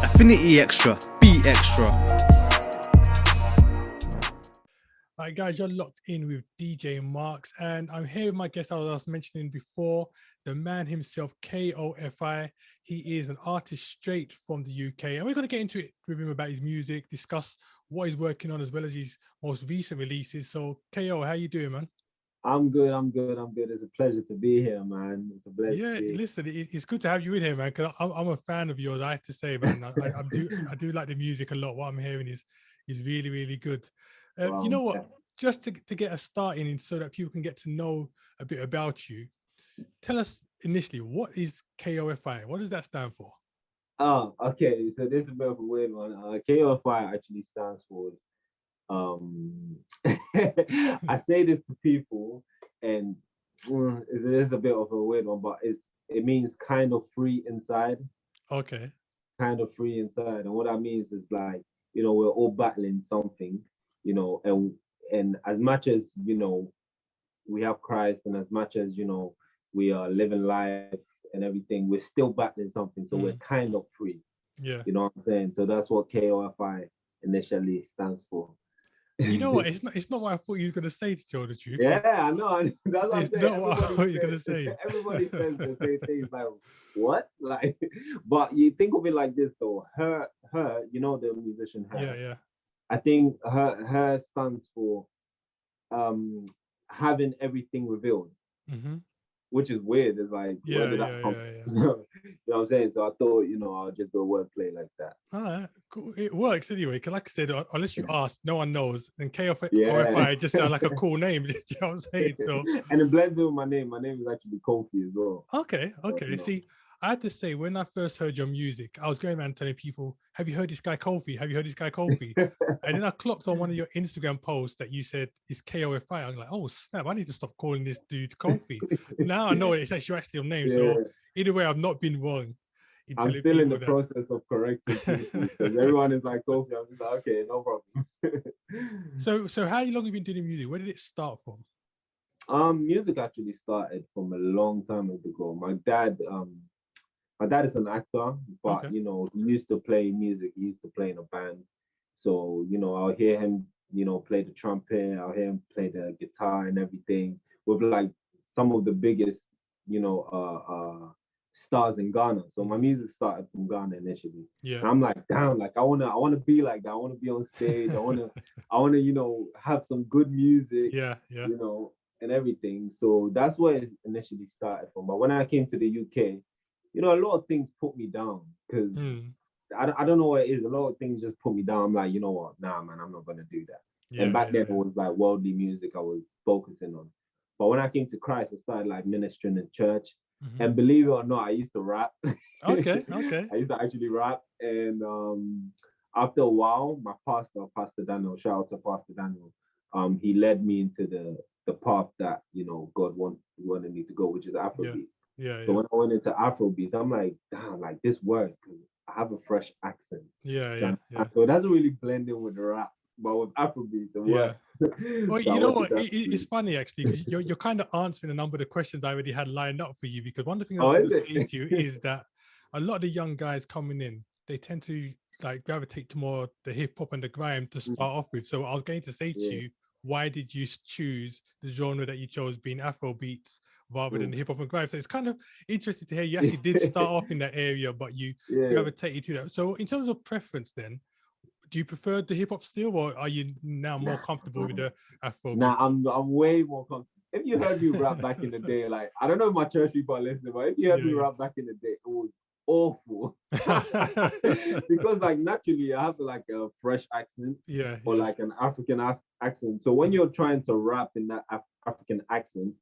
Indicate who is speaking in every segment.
Speaker 1: Affinity Extra, be extra.
Speaker 2: Alright guys, you're locked in with DJ Marx, and I'm here with my guest I was mentioning before, the man himself, K.O.F.I. He is an artist straight from the UK, and we're going to get into it with him about his music, discuss what he's working on as well as his most recent releases. So K.O., how you doing, man?
Speaker 3: I'm good. It's a pleasure to be here, man. It's a pleasure
Speaker 2: Yeah,
Speaker 3: to be here.
Speaker 2: listen, it's good to have you in here, man, because I'm a fan of yours, I have to say, man. I do like the music a lot. What I'm hearing is really, really good. You know what? Just to get us started so that people can get to know a bit about you, tell us initially, what is K.O.F.I? What does that stand for?
Speaker 3: Oh, okay. So this is a bit of a weird one. K.O.F.I actually stands for I say this to people, and it is a bit of a weird one, but it means kind of free inside.
Speaker 2: Okay.
Speaker 3: Kind of free inside, and what that means is like, we're all battling something, and as much as we have Christ, and as much as we are living life and everything, we're still battling something. So we're kind of free.
Speaker 2: Yeah.
Speaker 3: You know what I'm saying? So that's what KOFI initially stands for.
Speaker 2: You know what? It's not what I thought you were gonna say, to tell the truth.
Speaker 3: Yeah, I know. That's what I'm saying.
Speaker 2: Not what I thought you were gonna say.
Speaker 3: Everybody says the same things, like what? Like, but you think of it like this though. Her, the musician her.
Speaker 2: Yeah.
Speaker 3: I think her stands for having everything revealed, which is weird. It's like, where did that come from? You know what I'm saying? So I thought, I'll just do a wordplay like that.
Speaker 2: All right, cool. It works anyway, because like I said, unless you ask, no one knows. And KOFI just sounds like a cool name. You know what I'm saying? So,
Speaker 3: and it blends in with my name. My name is actually KOFI as well.
Speaker 2: Okay. See, I have to say, when I first heard your music, I was going around telling people, have you heard this guy KOFI? Have you heard this guy KOFI? And then I clocked on one of your Instagram posts that you said it's KOFI. I'm like, oh snap, I need to stop calling this dude KOFI. Now I know it's actually your name. Yeah. So either way, I've not been wrong.
Speaker 3: I'm still in the process of correcting people, because everyone is like KOFI. I'm just like, okay, no
Speaker 2: So
Speaker 3: problem.
Speaker 2: how long have you been doing music? Where did it start from?
Speaker 3: Music actually started from a long time ago. My dad is an actor, but he used to play music. He used to play in a band. So, I'll hear him, play the trumpet, I'll hear him play the guitar and everything with like some of the biggest, stars in Ghana. So my music started from Ghana initially.
Speaker 2: Yeah.
Speaker 3: And I'm like, damn, like I wanna be like that. I wanna be on stage. I wanna, have some good music.
Speaker 2: Yeah.
Speaker 3: And everything. So that's where it initially started from. But when I came to the UK, a lot of things put me down, because I don't know what it is. A lot of things just put me down. I'm like, you know what? Nah, man, I'm not gonna do that. And back then it was like worldly music I was focusing on. But when I came to Christ, I started like ministering in church. And believe it or not, I used to rap.
Speaker 2: Okay.
Speaker 3: I used to actually rap. And after a while, my pastor, Pastor Daniel, shout out to Pastor Daniel, he led me into the path that God wanted me to go, which is Afrobeats.
Speaker 2: Yeah.
Speaker 3: So when I went into Afrobeats, I'm like, damn, like this works because I have a fresh accent.
Speaker 2: Yeah.
Speaker 3: So it doesn't really blend in with the rap, but with Afrobeats, it works.
Speaker 2: Well, you know what? It's funny actually, because you're kind of answering a number of the questions I already had lined up for you. Because one of the things I was going to say to you is that a lot of the young guys coming in, they tend to like gravitate to more the hip hop and the grime to start off with. So I was going to say to you, why did you choose the genre that you chose, being Afrobeats rather than hip hop and grime? So it's kind of interesting to hear you actually did start off in that area, but you gravitated to that. So in terms of preference, then, do you prefer the hip hop still, or are you now more comfortable with the Afrobeat?
Speaker 3: Nah, I'm way more comfortable. If you heard me rap back in the day, like I don't know if my church people are listening, but if you heard me rap back in the day, it was awful. Because like naturally I have like a fresh accent, or like an African accent. So when you're trying to rap in that African accent,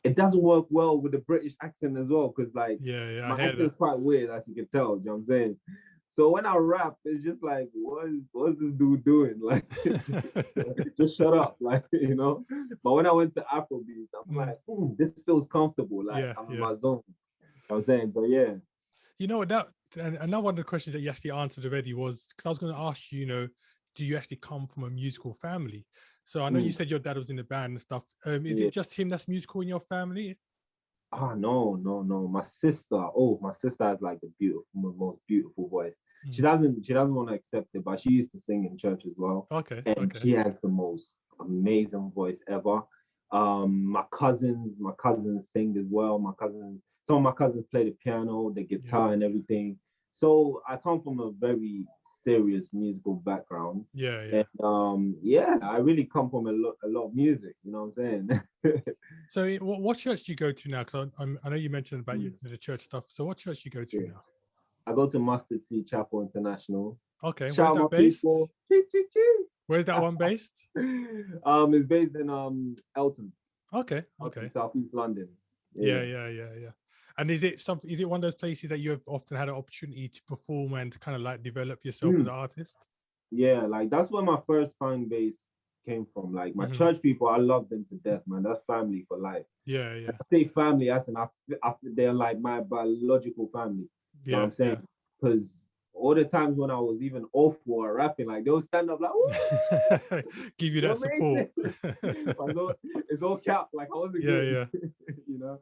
Speaker 3: it doesn't work well with the British accent as well, because like my accent is quite weird, as you can tell. You know what I'm saying? So when I rap, it's just like, what's this dude doing? Like, just shut up, like, But when I went to Afrobeats, I'm like, this feels comfortable. Like, I'm in my zone. I was saying, but yeah.
Speaker 2: You know, that, and another one of the questions that you actually answered already was, because I was going to ask you, do you actually come from a musical family? So I know you said your dad was in the band and stuff. Is it just him that's musical in your family?
Speaker 3: No. My sister, my sister has like the most beautiful voice.
Speaker 2: Mm.
Speaker 3: She doesn't want to accept it, but she used to sing in church as well.
Speaker 2: Okay.
Speaker 3: And she has the most amazing voice ever. My cousins sing as well. Some of my cousins play the piano, the guitar, and everything. So I come from a very serious musical background.
Speaker 2: Yeah.
Speaker 3: And I really come from a lot of music. You know what I'm saying?
Speaker 2: So what church do you go to now? Because I know you mentioned about the church stuff. So what church do you go to now?
Speaker 3: I go to Mustard Seed Chapel International.
Speaker 2: Okay,
Speaker 3: Shout
Speaker 2: where's that
Speaker 3: out my
Speaker 2: based?
Speaker 3: people.
Speaker 2: Where's that one based?
Speaker 3: It's based in Elton.
Speaker 2: Okay.
Speaker 3: Southeast London.
Speaker 2: Yeah. And is it one of those places that you have often had an opportunity to perform and kind of like develop yourself as an artist?
Speaker 3: Yeah, like that's where my first fan base came from. Like my church people, I love them to death, man. That's family for life.
Speaker 2: Yeah.
Speaker 3: I say family as in after they're like my biological family. You know what I'm saying? Because all the times when I was even awful at rapping, like they'll stand up like, woo!
Speaker 2: Give you that support.
Speaker 3: It's all cap, like I was a kid, you know.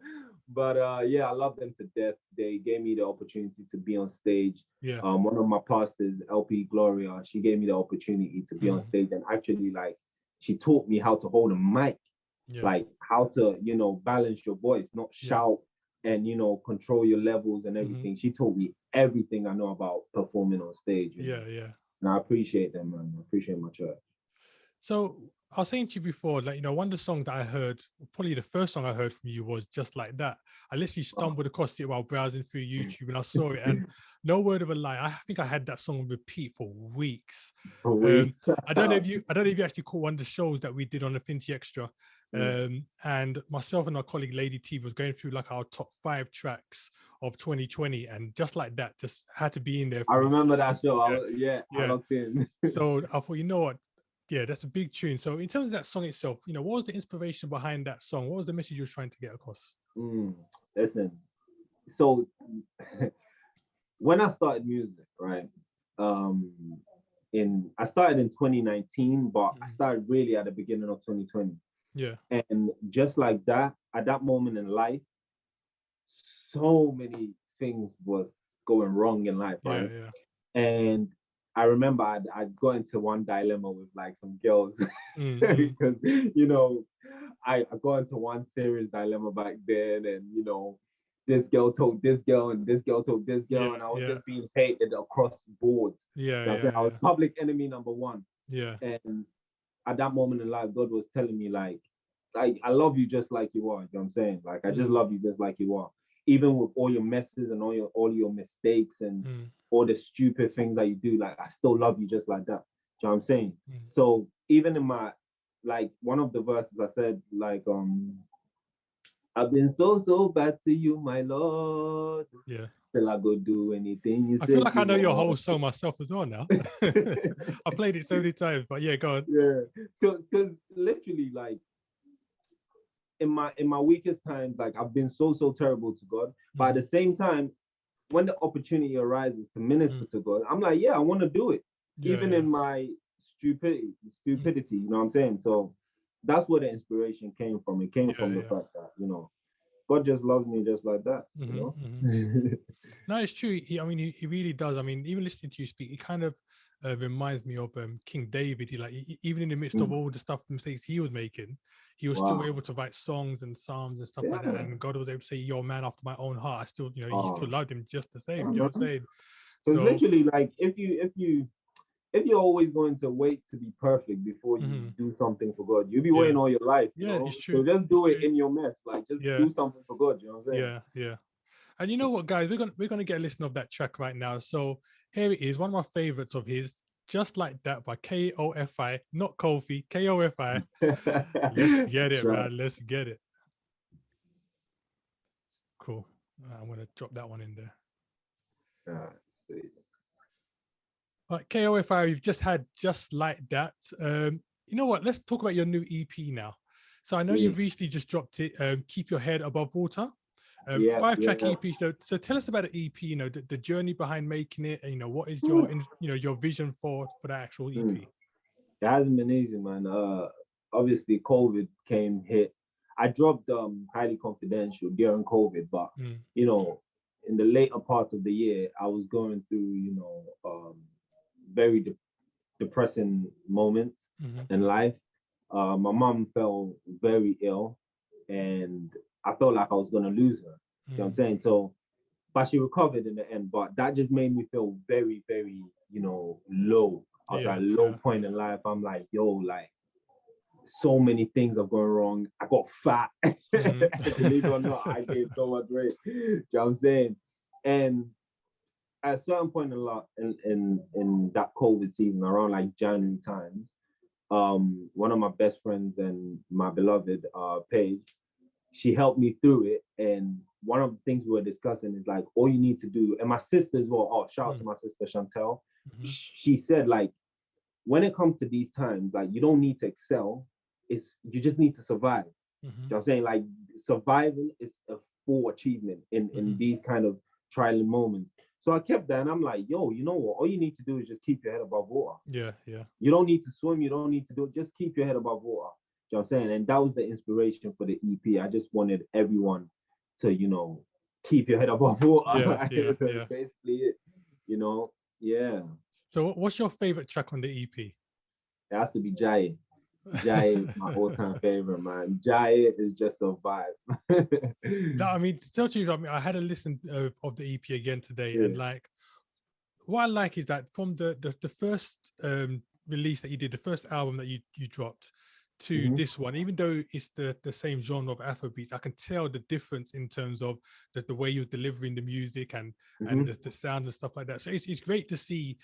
Speaker 3: But I love them to death. They gave me the opportunity to be on stage.
Speaker 2: Yeah.
Speaker 3: One of my pastors, LP Gloria, she gave me the opportunity to be on stage, and actually, like, she taught me how to hold a mic, like how to, balance your voice, not shout and control your levels and everything. She taught me everything I know about performing on stage. And I appreciate them, man. I appreciate my church.
Speaker 2: So I was saying to you before, like, one of the songs that I heard, probably the first song I heard from you was Just Like That. I literally stumbled across it while browsing through YouTube and I saw it, and no word of a lie, I think I had that song on repeat for weeks. I don't know if you actually caught one of the shows that we did on the Affinity Xtra. And myself and our colleague Lady T was going through like our top 5 tracks of 2020, and Just Like That just had to be in there.
Speaker 3: I remember that show. I looked in.
Speaker 2: So I thought, you know what? Yeah, that's a big tune. So in terms of that song itself, what was the inspiration behind that song? What was the message you were trying to get across?
Speaker 3: Listen, so when I started music, right? I started in 2019, but I started really at the beginning of 2020.
Speaker 2: Yeah.
Speaker 3: And just like that, at that moment in life, so many things was going wrong in life, right?
Speaker 2: Yeah.
Speaker 3: And I remember I'd got into one dilemma with like some girls because, I got into one serious dilemma back then, and, this girl told this girl and this girl told this girl, and I was just being hated across the board. I was public enemy number one.
Speaker 2: Yeah.
Speaker 3: And at that moment in life, God was telling me like, I love you just like you are. You know what I'm saying? Like, I just love you just like you are. Even with all your messes and all your mistakes and all the stupid things that you do, like, I still love you just like that. You know what I'm saying? So even in my, like, one of the verses I said, like, I've been so bad to you, my Lord.
Speaker 2: Yeah.
Speaker 3: Till I go do anything you say.
Speaker 2: I feel like I know your whole song myself as well now. I played it so many times, but yeah, go on.
Speaker 3: Yeah. Because literally, like, in my weakest times, like, I've been so terrible to God. But at the same time, when the opportunity arises to minister to God, I'm like, I want to do it. Even in my stupidity, you know what I'm saying? So that's where the inspiration came from. It came from the fact that, God just loves me just like that, you know?
Speaker 2: No, it's true. He really does. I mean, even listening to you speak, it kind of reminds me of King David. Even in the midst of all the stuff, mistakes he was making, he was still able to write songs and psalms and stuff like that. And God was able to say, "You're a man after my own heart." I still, he still loved him just the same. You know what I'm saying?
Speaker 3: So literally, like, if you're always going to wait to be perfect before you do something for God, you'll be waiting all your life.
Speaker 2: It's true.
Speaker 3: So just do it in your mess. Like, just do something for God. You know what I'm saying?
Speaker 2: Yeah. And you know what, guys? We're gonna get a listen of that track right now. So here it is, one of my favorites of his, Just Like That by K.O.F.I, not Kofi, K.O.F.I. Let's get it, man. Let's get it. Cool. I'm gonna drop that one in there. But K.O.F.I, you've just had Just Like That. You know what? Let's talk about your new EP now. So I know you've recently just dropped it, Keep Your Head Above Water. 5-track EP. So tell us about the EP, the journey behind making it, and what is your vision for that actual EP?
Speaker 3: It hasn't been easy, man. Obviously COVID hit. I dropped Highly Confidential during COVID, but you know, in the later parts of the year, I was going through, you know, very depressing moments in life. My mom fell very ill, and I felt like I was gonna lose her. You know what I'm saying? So, but she recovered in the end. But that just made me feel very, very, you know, low. I was at a low point in life. I'm like, yo, like, so many things are going wrong. I got fat. Believe it or not, I gained so much weight. You know what I'm saying? And at a certain point in that COVID season, around like January time, one of my best friends and my beloved Paige, she helped me through it. And one of the things we were discussing is like, all you need to do, and my sister as well, shout out to my sister Chantel, she said like, when it comes to these times, like you don't need to excel, you just need to survive. You know what I'm saying? Like surviving is a full achievement in these kind of trial moments. So I kept that and I'm like, yo, you know what? All you need to do is just keep your head above water.
Speaker 2: Yeah.
Speaker 3: You don't need to swim, you don't need to do it, just keep your head above water. You know what I'm saying? And that was the inspiration for the EP. I just wanted everyone to, you know, keep your head above water.
Speaker 2: Yeah.
Speaker 3: Basically it, you know, yeah.
Speaker 2: So what's your favorite track on the EP?
Speaker 3: It has to be Jai. Jai is my all-time favorite, man. Jai is just a vibe.
Speaker 2: I mean, to tell you, I mean, I had a listen of the EP again today, and like, what I like is that from the first release that you did, the first album that you dropped, to this one, even though it's the same genre of Afrobeats, I can tell the difference in terms of the way you're delivering the music and the sound and stuff like that. So it's great to see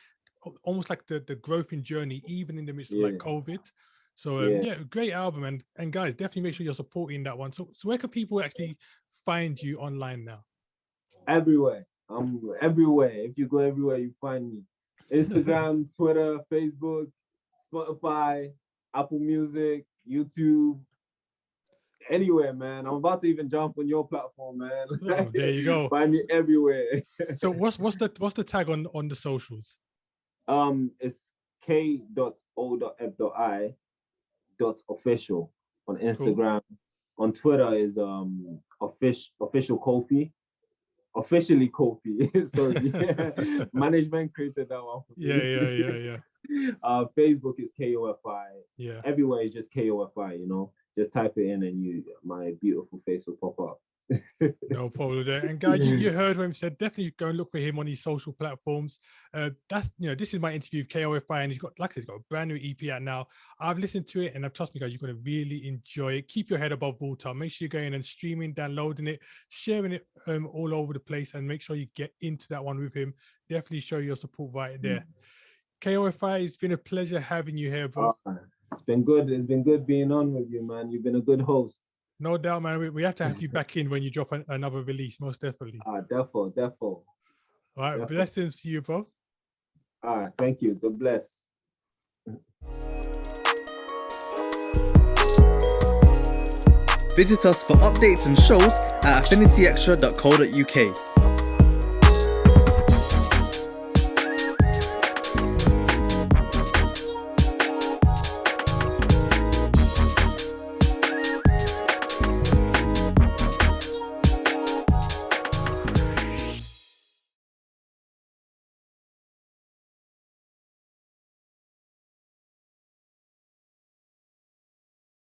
Speaker 2: almost like the growth in journey, even in the midst of like COVID. So great album, and guys, definitely make sure you're supporting that one. So where can people actually find you online now?
Speaker 3: Everywhere. I'm everywhere. If you go everywhere, you find me. Instagram, Twitter, Facebook, Spotify, Apple Music, YouTube, anywhere, man. I'm about to even jump on your platform, man.
Speaker 2: Oh, there you go.
Speaker 3: Find me everywhere.
Speaker 2: So what's the tag on the socials?
Speaker 3: It's K.O.F.I. .official on Instagram. Cool. On Twitter is official KOFI. Officially KOFI. Sorry. Management created that one for me.
Speaker 2: Yeah.
Speaker 3: Facebook is K.O.F.I.
Speaker 2: Yeah.
Speaker 3: Everywhere is just K.O.F.I, you know. Just type it in and my beautiful face will pop up.
Speaker 2: No problem there. And guys, you heard what he said. Definitely go and look for him on his social platforms. That's, you know, this is my interview with K.O.F.I, and he's got a brand new EP out now. I've listened to it, and trust me, guys, you're going to really enjoy it. Keep your head above water. Make sure you're going and streaming, downloading it, sharing it all over the place, and make sure you get into that one with him. Definitely show your support right there. K.O.F.I, it's been a pleasure having you here, bro.
Speaker 3: It's been good. It's been good being on with you, man. You've been a good host.
Speaker 2: No doubt, man. We have to have you back in when you drop another release, most definitely.
Speaker 3: Defo.
Speaker 2: All right, defo. Blessings to you, bro.
Speaker 3: All right, thank you. God bless.
Speaker 1: Visit us for updates and shows at affinityextra.co.uk.